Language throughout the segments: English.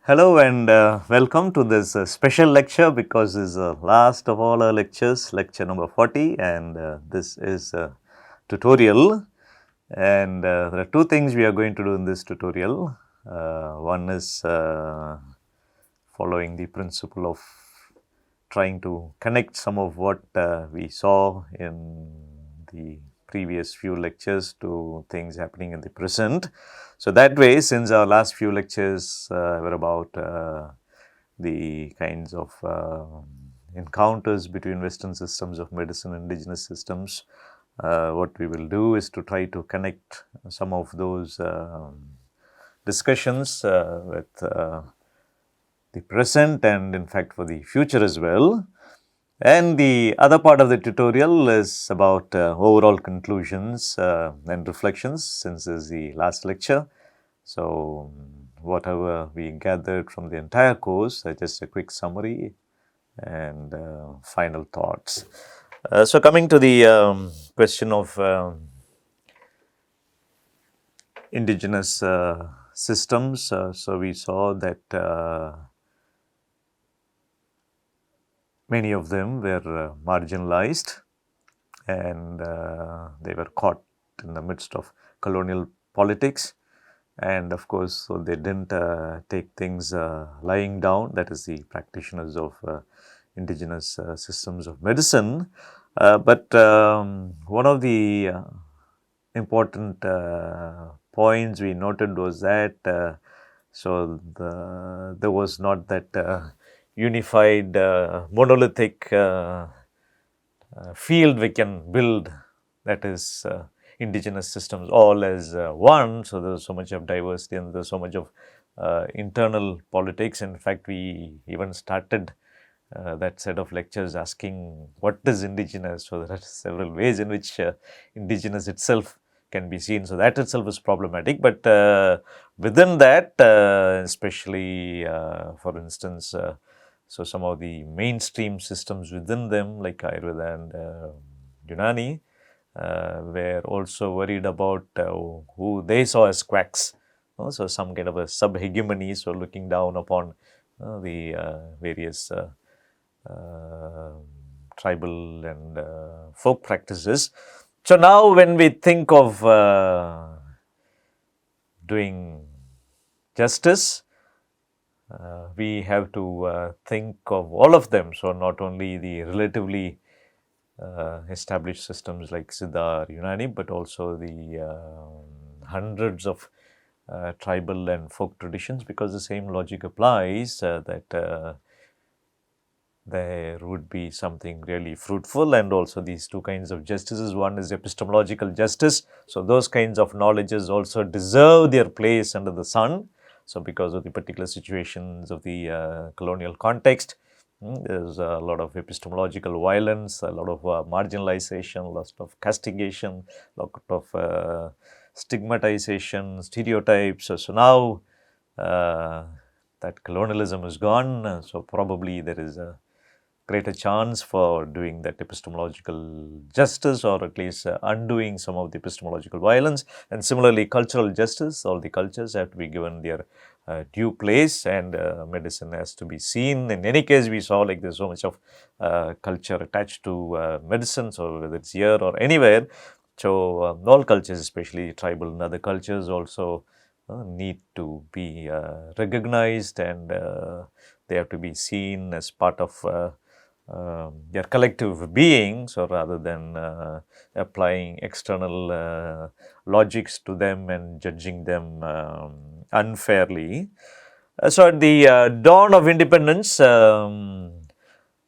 Hello and welcome to this special lecture because this is the last of all our lectures, lecture number 40, and this is a tutorial. And there are two things we are going to do in this tutorial. One is following the principle of trying to connect some of what we saw in the previous few lectures to things happening in the present. So, that way, since our last few lectures were about the kinds of encounters between Western systems of medicine and indigenous systems, what we will do is to try to connect some of those discussions with the present and in fact for the future as well. And the other part of the tutorial is about overall conclusions and reflections, since this is the last lecture. So, whatever we gathered from the entire course, just a quick summary and final thoughts. So, coming to the question of indigenous systems, so we saw that many of them were marginalized and they were caught in the midst of colonial politics. And of course, so they didn't take things lying down, that is the practitioners of indigenous systems of medicine. But one of the important points we noted was that there was not that unified monolithic field we can build, that is indigenous systems all as one. So, there is so much of diversity and there is so much of internal politics. In fact, we even started that set of lectures asking what is indigenous. So, there are several ways in which indigenous itself can be seen. So, that itself is problematic, but within that especially for instance, so some of the mainstream systems within them like Ayurveda and Unani were also worried about who they saw as quacks. So, some kind of a sub-hegemony, so looking down upon the various tribal and folk practices. So, now when we think of doing justice, we have to think of all of them. So, not only the relatively established systems like Siddha or Unani, but also the hundreds of tribal and folk traditions, because the same logic applies that there would be something really fruitful. And also these two kinds of justices, one is epistemological justice. So, those kinds of knowledges also deserve their place under the sun. So, because of the particular situations of the colonial context, there is a lot of epistemological violence, a lot of marginalization, a lot of castigation, a lot of stigmatization, stereotypes. So, now that colonialism is gone, so probably there is a greater chance for doing that epistemological justice, or at least undoing some of the epistemological violence. And similarly, cultural justice, all the cultures have to be given their due place, and medicine has to be seen. In any case, we saw like there's so much of culture attached to medicine, so whether it's here or anywhere. So, all cultures, especially tribal and other cultures, also need to be recognized, and they have to be seen as part of their collective being. So, rather than applying external logics to them and judging them unfairly. So, at the dawn of independence, one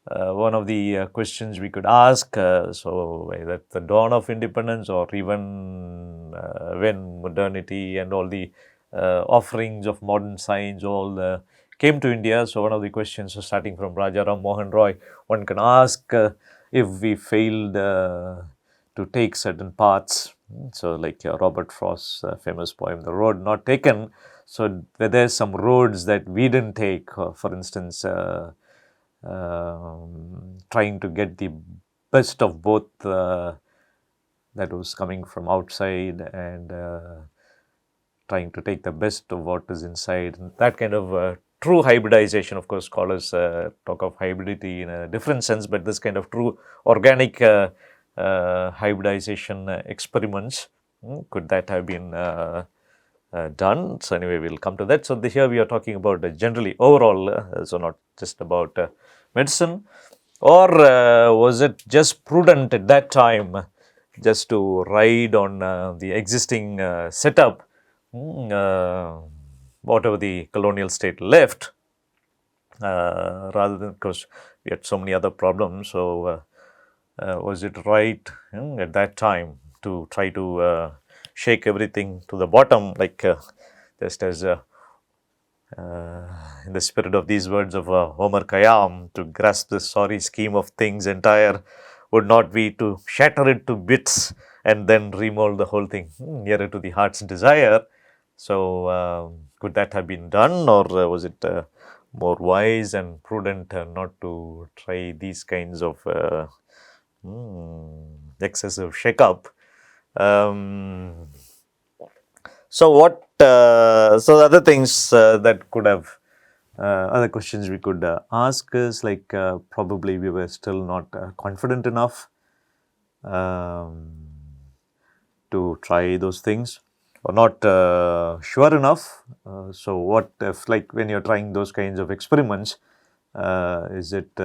of the questions we could ask, so whether at the dawn of independence or even when modernity and all the offerings of modern science all came to India. So, one of the questions, so starting from Raja Ram Mohan Roy, one can ask if we failed to take certain paths. So, like Robert Frost's famous poem, The Road Not Taken. So, were there some roads that we didn't take, for instance, trying to get the best of both that was coming from outside and trying to take the best of what is inside. And that kind of true hybridization. Of course, scholars talk of hybridity in a different sense, but this kind of true organic hybridization experiments, could that have been done? So anyway, we'll come to that. So here we are talking about generally overall, so not just about medicine. Or was it just prudent at that time just to ride on the existing setup, whatever the colonial state left, rather than, because we had so many other problems. So was it right at that time to try to shake everything to the bottom, like just as in the spirit of these words of Homer Khayyam, to grasp the sorry scheme of things entire would not be to shatter it to bits and then remold the whole thing nearer to the heart's desire. So, could that have been done, or was it more wise and prudent not to try these kinds of excessive shake-up? So what? So other things that could have, other questions we could ask is like, probably we were still not confident enough to try those things, or not sure enough. So what if, like, when you're trying those kinds of experiments, is it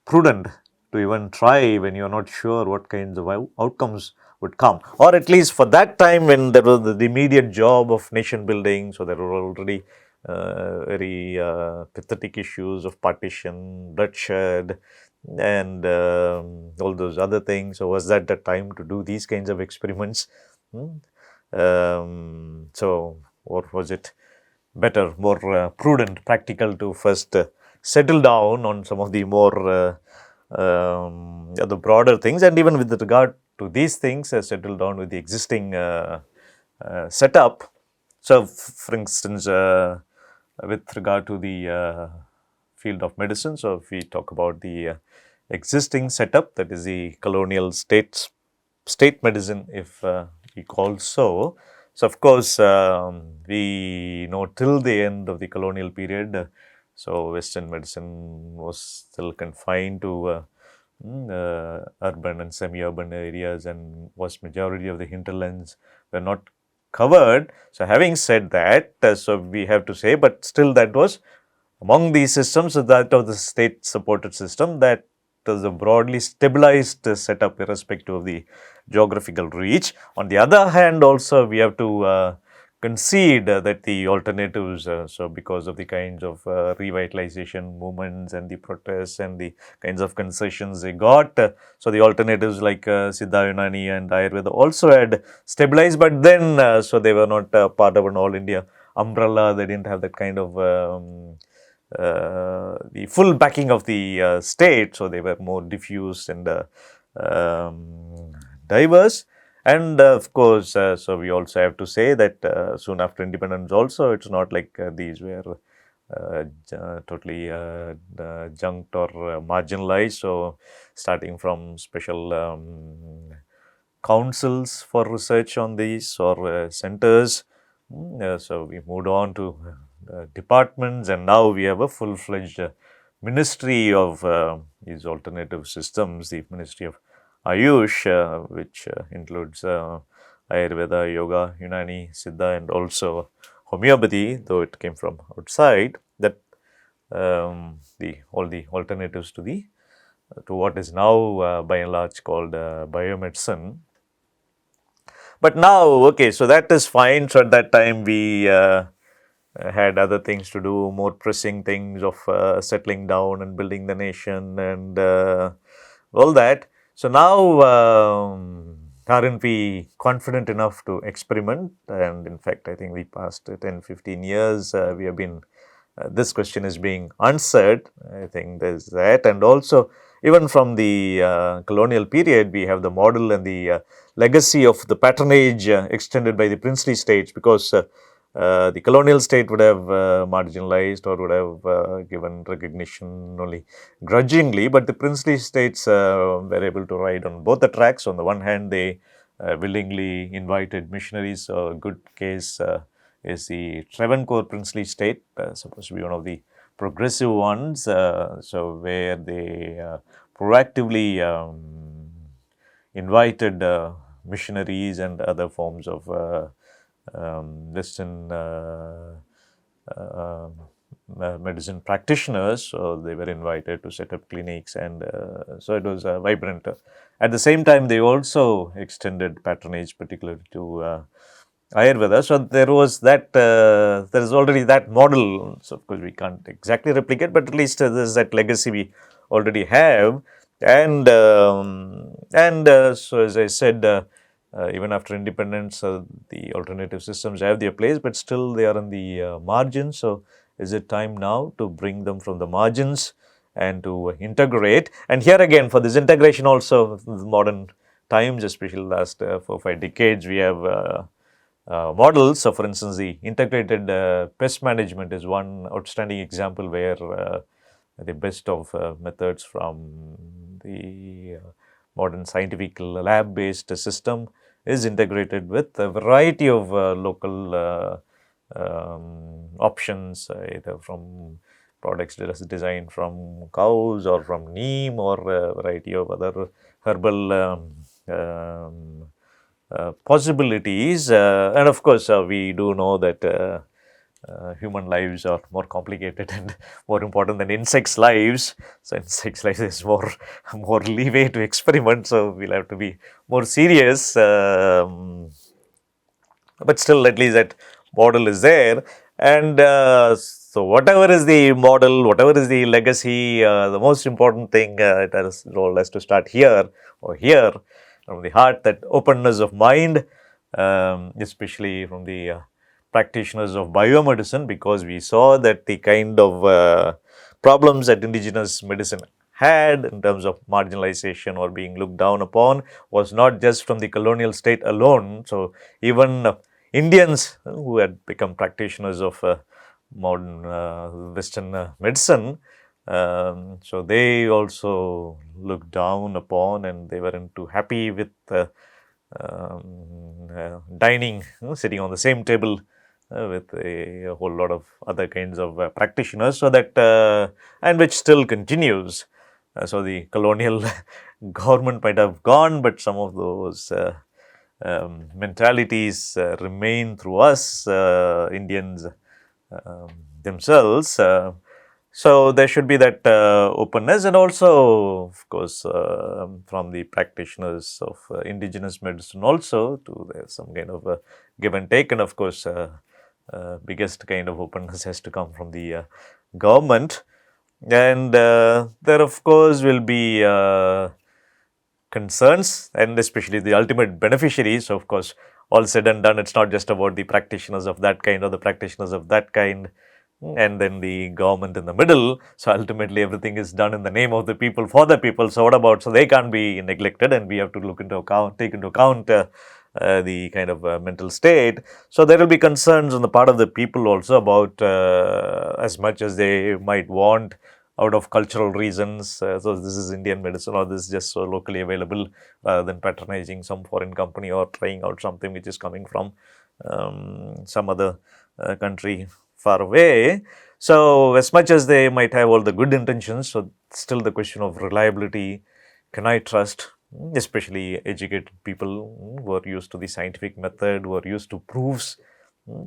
prudent to even try when you're not sure what kinds of outcomes would come? Or at least for that time, when there was the immediate job of nation building, so there were already very pathetic issues of partition, bloodshed, and all those other things. So was that the time to do these kinds of experiments? So, or was it better, more prudent, practical to first settle down on some of the more the broader things, and even with regard to these things, settle down with the existing setup. So, for instance, with regard to the field of medicine, so if we talk about the existing setup, that is the colonial state medicine, if we call so. So, of course, we know till the end of the colonial period, so Western medicine was still confined to urban and semi-urban areas, and was majority of the hinterlands were not covered. So, having said that, so we have to say, but still that was among these systems, that of the state supported system, that was a broadly stabilized setup irrespective of the geographical reach. On the other hand, also we have to concede that the alternatives, so because of the kinds of revitalization movements and the protests and the kinds of concessions they got, so the alternatives like Siddha Unani and Ayurveda also had stabilized, but then so they were not part of an all India umbrella. They didn't have that kind of the full backing of the state, so they were more diffuse and diverse. And of course, so we also have to say that soon after independence also, it's not like these were totally junked or marginalized. So starting from special councils for research on these, or centers, so we moved on to departments, and now we have a full-fledged ministry of these alternative systems, the Ministry of Ayush, which includes Ayurveda, Yoga, Unani, Siddha, and also homeopathy, though it came from outside, that all the alternatives to what is now by and large called biomedicine. But now, okay, so that is fine. So at that time we had other things to do, more pressing things of settling down and building the nation and all that. So now, aren't we confident enough to experiment? And in fact, I think the past 10-15 years, we have been, this question is being answered. I think there's that. And also, even from the colonial period, we have the model and the legacy of the patronage extended by the princely states, because the colonial state would have marginalized or would have given recognition only grudgingly, but the princely states were able to ride on both the tracks. On the one hand, they willingly invited missionaries. A good case is the Travancore princely state, supposed to be one of the progressive ones, so where they proactively invited missionaries and other forms of Western medicine practitioners. So they were invited to set up clinics, and so it was vibrant. At the same time, they also extended patronage, particularly to Ayurveda. So there was that, there is already that model. So of course we can't exactly replicate, but at least there is that legacy we already have. And so as I said, even after independence, the alternative systems have their place, but still they are in the margins. So is it time now to bring them from the margins and to integrate? And here again, for this integration also, modern times, especially last 4-5 decades, we have models. So, for instance, the integrated pest management is one outstanding example where the best of methods from the modern scientific lab-based system is integrated with a variety of local options, either from products designed from cows or from neem or a variety of other herbal possibilities. And of course, we do know that human lives are more complicated and more important than insects' lives. So insects' lives is more leeway to experiment. So we'll have to be more serious. But still, at least that model is there. And so whatever is the model, whatever is the legacy, the most important thing it has role has to start here or here from the heart, that openness of mind, especially from the practitioners of biomedicine, because we saw that the kind of problems that indigenous medicine had in terms of marginalization or being looked down upon was not just from the colonial state alone. So even Indians who had become practitioners of modern Western medicine, so they also looked down upon, and they weren't too happy with dining, sitting on the same table with a whole lot of other kinds of practitioners. So that, and which still continues. So the colonial government might have gone, but some of those mentalities remain through us, Indians themselves. So there should be that openness, and also, of course, from the practitioners of indigenous medicine also, to there's some kind of a give and take. And of course, biggest kind of openness has to come from the government. And there, of course, will be concerns, and especially the ultimate beneficiaries. So, of course, all said and done, it's not just about the practitioners of that kind or the practitioners of that kind, and then the government in the middle. So, ultimately, everything is done in the name of the people, for the people. So, what about, so they can't be neglected, and we have to look into account, take into account the kind of mental state. So, there will be concerns on the part of the people also about, as much as they might want out of cultural reasons. So this is Indian medicine, or this is just so locally available, rather than patronizing some foreign company or trying out something which is coming from some other country far away. So as much as they might have all the good intentions, so still the question of reliability, can I trust, especially educated people who are used to the scientific method, who are used to proofs.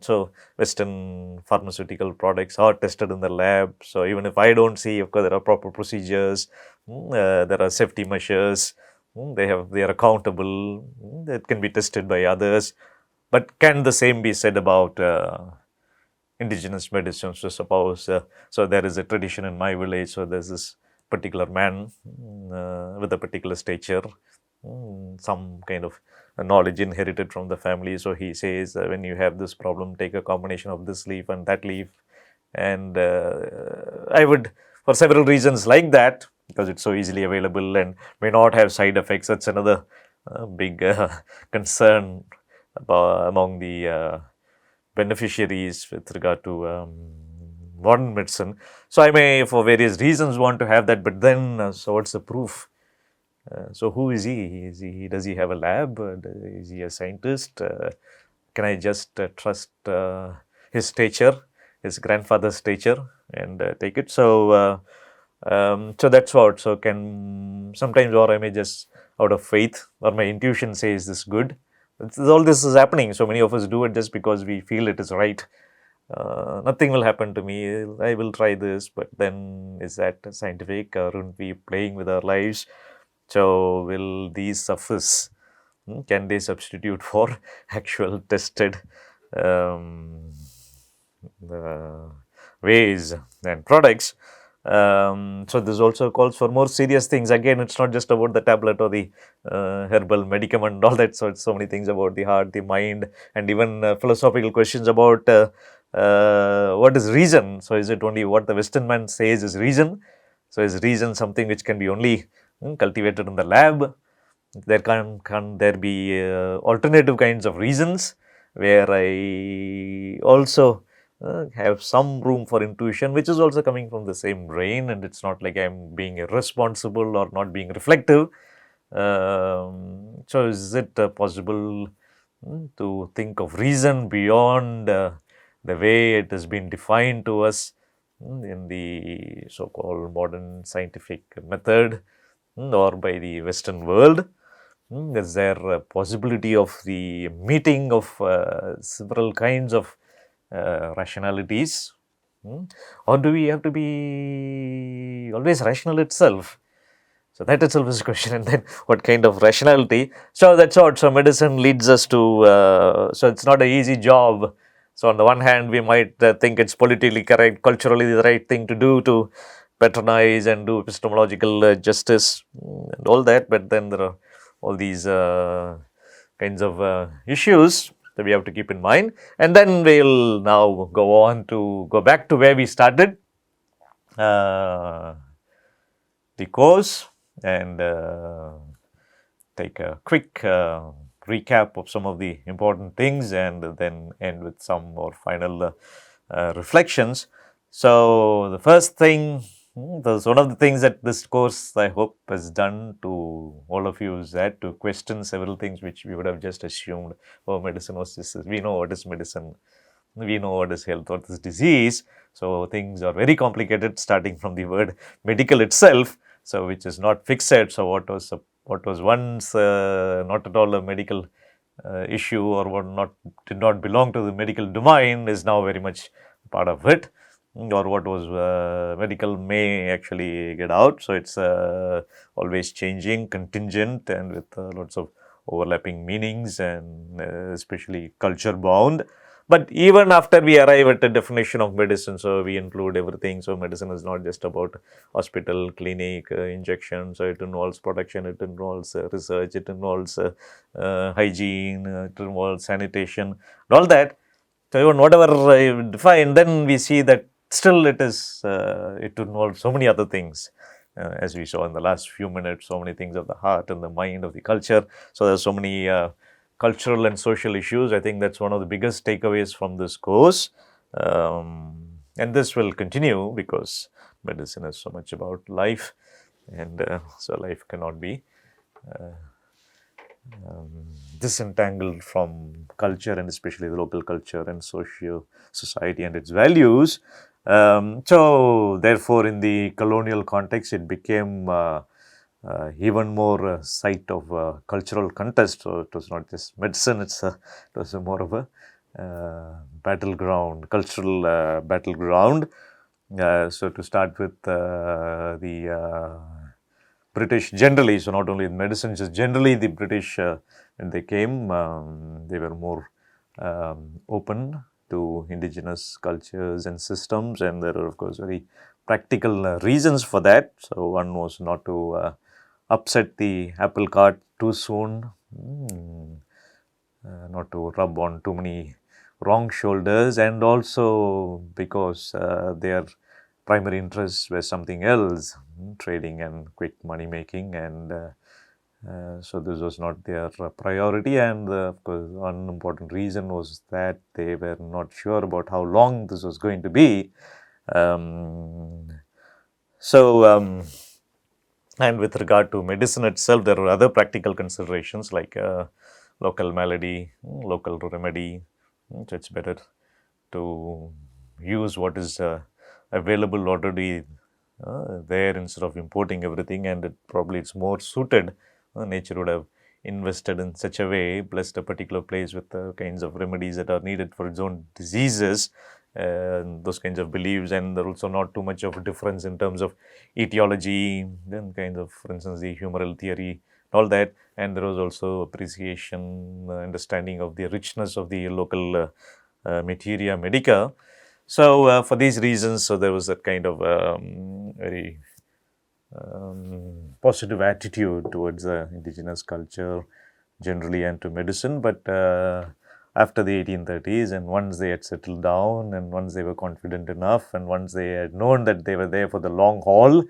So Western pharmaceutical products are tested in the lab. So even if I don't see, of course, there are proper procedures, there are safety measures, they are accountable, that can be tested by others. But can the same be said about indigenous medicine? So suppose, so there is a tradition in my village. So there's this particular man with a particular stature, some kind of knowledge inherited from the family. So he says, when you have this problem, take a combination of this leaf and that leaf. And I would, for several reasons like that, because it's so easily available and may not have side effects. That's another big concern among the beneficiaries with regard to modern medicine. So I may, for various reasons, want to have that, but then, so what's the proof? So who is he? Does he have a lab? Is he a scientist? Can I just trust his stature, his grandfather's stature, and take it. So, so that's what. So, can sometimes, or I may just out of faith, or my intuition says this good. All this is happening. So many of us do it just because we feel it is right. Nothing will happen to me. I will try this, but then is that scientific? Aren't we playing with our lives? So, will these suffice? Can they substitute for actual tested um, ways and products? So, this also calls for more serious things. Again, it's not just about the tablet or the herbal medicament and all that. So, it's so many things about the heart, the mind, and even philosophical questions about what is reason. So, is it only what the Western man says is reason? So, is reason something which can be only cultivated in the lab? There can there be alternative kinds of reasons where I also have some room for intuition, which is also coming from the same brain, and it's not like I'm being irresponsible or not being reflective. So, is it possible to think of reason beyond the way it has been defined to us in the so-called modern scientific method or by the Western world? Is there a possibility of the meeting of several kinds of rationalities? Or do we have to be always rational itself? So, that itself is a question. And then what kind of rationality? So, that's what. So, medicine leads us to, so it's not an easy job. So, on the one hand, we might think it's politically correct, culturally the right thing to do to patronize and do epistemological justice and all that. But then there are all these kinds of issues that we have to keep in mind. And then we'll now go back to where we started the course and take a quick recap of some of the important things and then end with some more final reflections. So, the first thing, that's one of the things that this course I hope has done to all of you is that to question several things which we would have just assumed, oh, medicine was this, we know what is medicine, we know what is health, what is disease. So, things are very complicated starting from the word medical itself. So, which is not fixed. So, what was once not at all a medical issue or what did not belong to the medical domain is now very much part of it, or what was medical may actually get out. So, it's always changing, contingent, and with lots of overlapping meanings and especially culture bound. But even after we arrive at a definition of medicine, so we include everything. So, medicine is not just about hospital, clinic, injection. So, it involves production, it involves research, it involves hygiene, it involves sanitation, and all that. So, even whatever I define, then we see that still it involves so many other things. As we saw in the last few minutes, so many things of the heart and the mind, of the culture. So, there are so many cultural and social issues. I think that's one of the biggest takeaways from this course. And this will continue because medicine is so much about life, and so life cannot be disentangled from culture, and especially the local culture and society and its values. So, therefore, in the colonial context, it became even more a site of cultural contest. So, it was not just medicine, it was more of a battleground, cultural battleground. So, to start with the British generally, so not only in medicine, just generally the British, when they came, they were more open to indigenous cultures and systems, and there are of course very practical reasons for that. So, one was not to upset the apple cart too soon, not to rub on too many wrong shoulders, and also because their primary interests were something else, trading and quick money making, and so this was not their priority. And of course, one important reason was that they were not sure about how long this was going to be. And with regard to medicine itself, there are other practical considerations like local malady, local remedy. So, it's better to use what is available already there instead of importing everything, and probably it's more suited. Nature would have invested in such a way, blessed a particular place with the kinds of remedies that are needed for its own diseases, those kinds of beliefs, and there also not too much of a difference in terms of etiology, then kinds of, for instance, the humoral theory, all that, and there was also appreciation, understanding of the richness of the local materia medica. So, for these reasons, so there was that kind of very positive attitude towards indigenous culture generally and to medicine. But after the 1830s, and once they had settled down, and once they were confident enough, and once they had known that they were there for the long haul,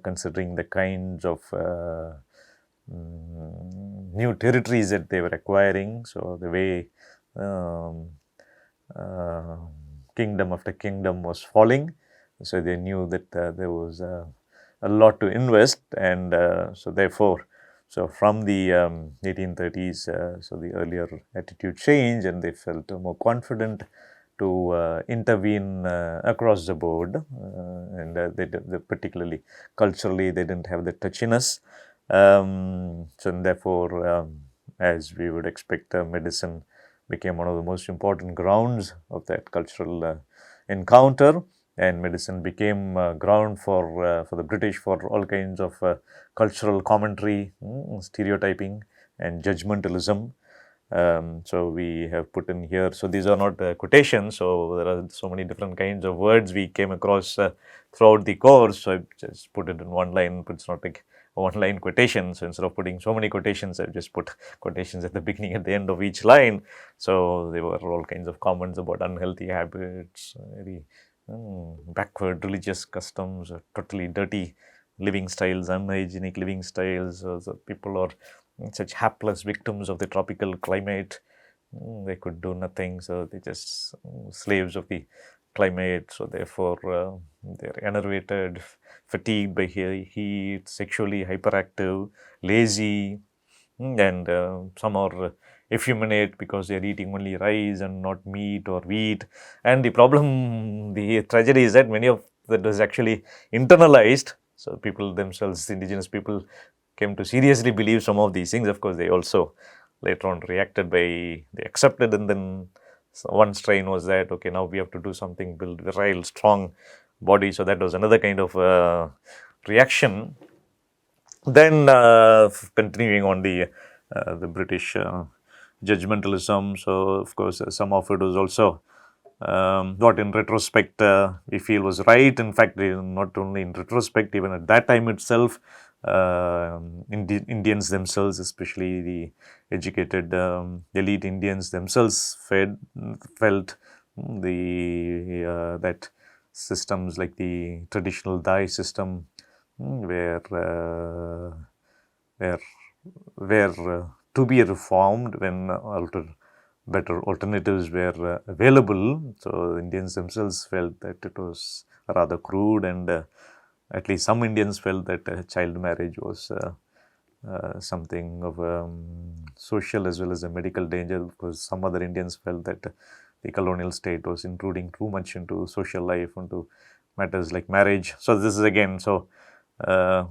considering the kinds of new territories that they were acquiring, so the way kingdom after kingdom was falling, so they knew that there was a lot to invest, and so therefore, so from the 1830s, so the earlier attitude changed, and they felt more confident to intervene across the board, and they particularly culturally they didn't have the touchiness. So therefore, as we would expect, medicine became one of the most important grounds of that cultural encounter, and medicine became ground for the British for all kinds of cultural commentary, stereotyping, and judgmentalism. So we have put in here, so these are not quotations, so there are so many different kinds of words we came across throughout the course, so I just put it in one line, but it's not like a one-line quotation. So instead of putting so many quotations, I've just put quotations at the beginning, at the end of each line. So there were all kinds of comments about unhealthy habits, very backward religious customs, totally dirty living styles, unhygienic living styles. So people are such hapless victims of the tropical climate. They could do nothing, so they just slaves of the climate. So therefore, they're enervated, fatigued by heat, sexually hyperactive, lazy, and some are effeminate because they are eating only rice and not meat or wheat. And the problem, the tragedy is that many of that is actually internalized. So people themselves, indigenous people, came to seriously believe some of these things. Of course, they also later on reacted by, they accepted, and then one strain was that, okay, now we have to do something, build virile, strong body. So that was another kind of reaction. Then continuing on the British judgmentalism, so of course some of it was also what in retrospect we feel was right. In fact, not only in retrospect, even at that time itself, Indians themselves, especially the educated elite Indians themselves, felt the that systems like the traditional dye system were to be reformed when better alternatives were available. So Indians themselves felt that it was rather crude, and at least some Indians felt that child marriage was something of a social as well as a medical danger, because some other Indians felt that the colonial state was intruding too much into social life, into matters like marriage. So this is again, so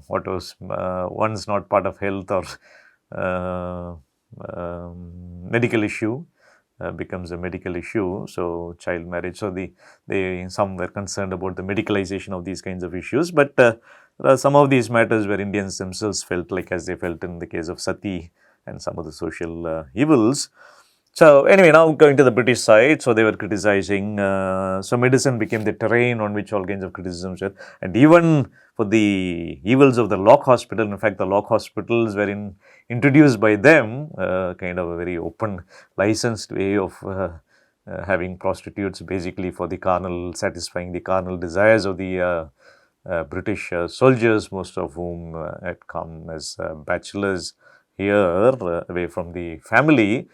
what was once not part of health or medical issue becomes a medical issue. So child marriage. So some were concerned about the medicalization of these kinds of issues, but some of these matters where Indians themselves felt like, as they felt in the case of sati and some of the social evils. So anyway, now going to the British side, so they were criticizing, so medicine became the terrain on which all kinds of criticisms were, and even for the evils of the Lock Hospital, in fact the Lock Hospitals were introduced by them, kind of a very open, licensed way of having prostitutes basically for the carnal, satisfying the carnal desires of the British soldiers, most of whom had come as bachelors here, away from the family.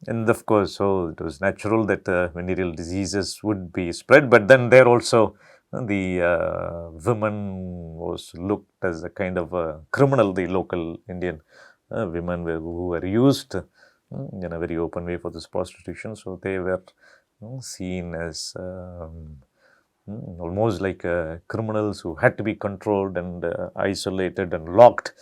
And of course, so it was natural that venereal diseases would be spread, but then there also the women was looked as a kind of a criminal, the local Indian women who were used in a very open way for this prostitution. So they were seen as almost like criminals who had to be controlled and isolated and locked.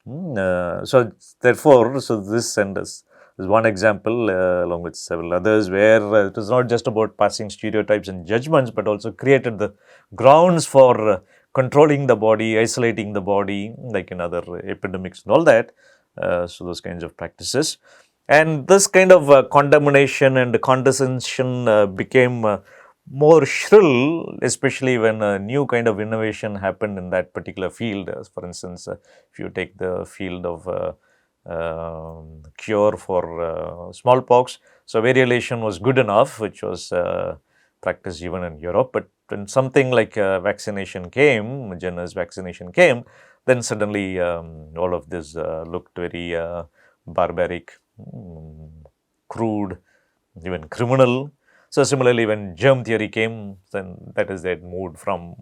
So therefore, so this and this is one example, along with several others, where it was not just about passing stereotypes and judgments, but also created the grounds for controlling the body, isolating the body, like in other epidemics and all that. So those kinds of practices. And this kind of condemnation and condescension became more shrill, especially when a new kind of innovation happened in that particular field. For instance, if you take the field of cure for smallpox, so variolation was good enough, which was practiced even in Europe. But when something like vaccination came, Jenner's vaccination came, then suddenly all of this looked very barbaric, crude, even criminal. So similarly, when germ theory came, then that is, they moved from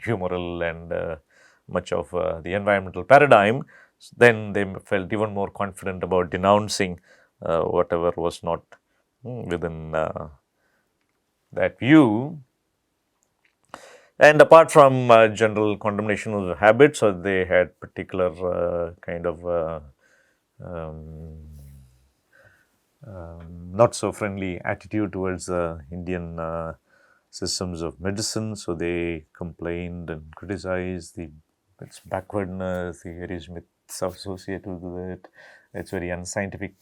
humoral and much of the environmental paradigm. Then they felt even more confident about denouncing whatever was not within that view. And apart from general condemnation of the habits, so they had particular kind of not so friendly attitude towards Indian systems of medicine. So they complained and criticized its backwardness, the various myths associated with it, its very unscientific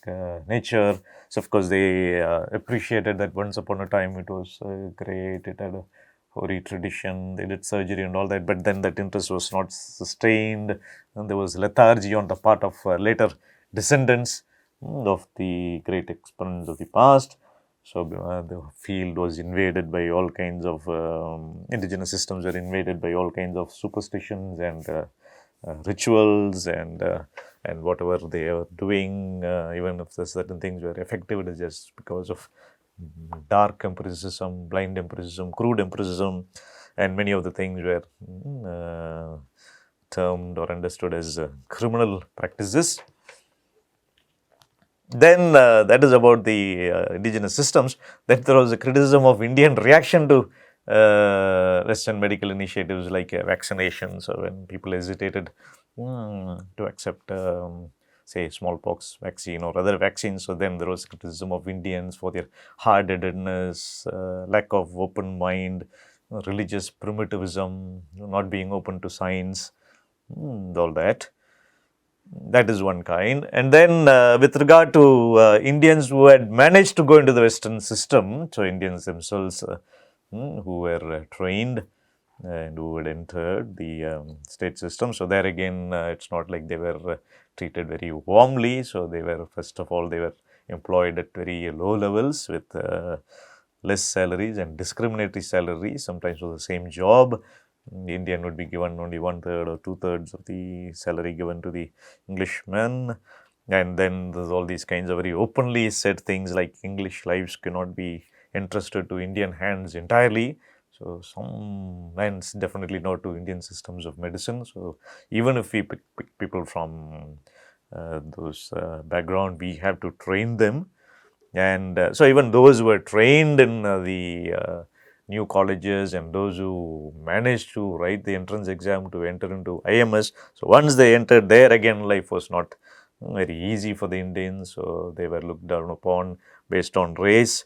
nature. So of course they appreciated that once upon a time it was great, it had a hoary tradition, they did surgery and all that, but then that interest was not sustained, and there was lethargy on the part of later descendants of the great exponents of the past. So the field was invaded by all kinds of indigenous systems were invaded by all kinds of superstitions and rituals and whatever they are doing, even if the certain things were effective, it is just because of dark empiricism, blind empiricism, crude empiricism, and many of the things were termed or understood as criminal practices. Then that is about the indigenous systems. Then there was a criticism of Indian reaction to Western medical initiatives like vaccination. So when people hesitated to accept, say, smallpox vaccine or other vaccines, so then there was criticism of Indians for their hard-headedness, lack of open mind, religious primitivism, not being open to science, all that. That is one kind. And then with regard to Indians who had managed to go into the Western system, so Indians themselves who were trained and who had entered the state system. So there again, it's not like they were treated very warmly. So they were, first of all, they were employed at very low levels with less salaries and discriminatory salaries, sometimes for the same job. The Indian would be given only 1/3 or 2/3 of the salary given to the Englishman. And then there's all these kinds of very openly said things like English lives cannot be entrusted to Indian hands entirely. So some, and definitely not to Indian systems of medicine. So even if we pick people from those background, we have to train them. And so even those who were trained in the new colleges and those who managed to write the entrance exam to enter into IMS, so once they entered there, again life was not very easy for the Indians. So they were looked down upon based on race.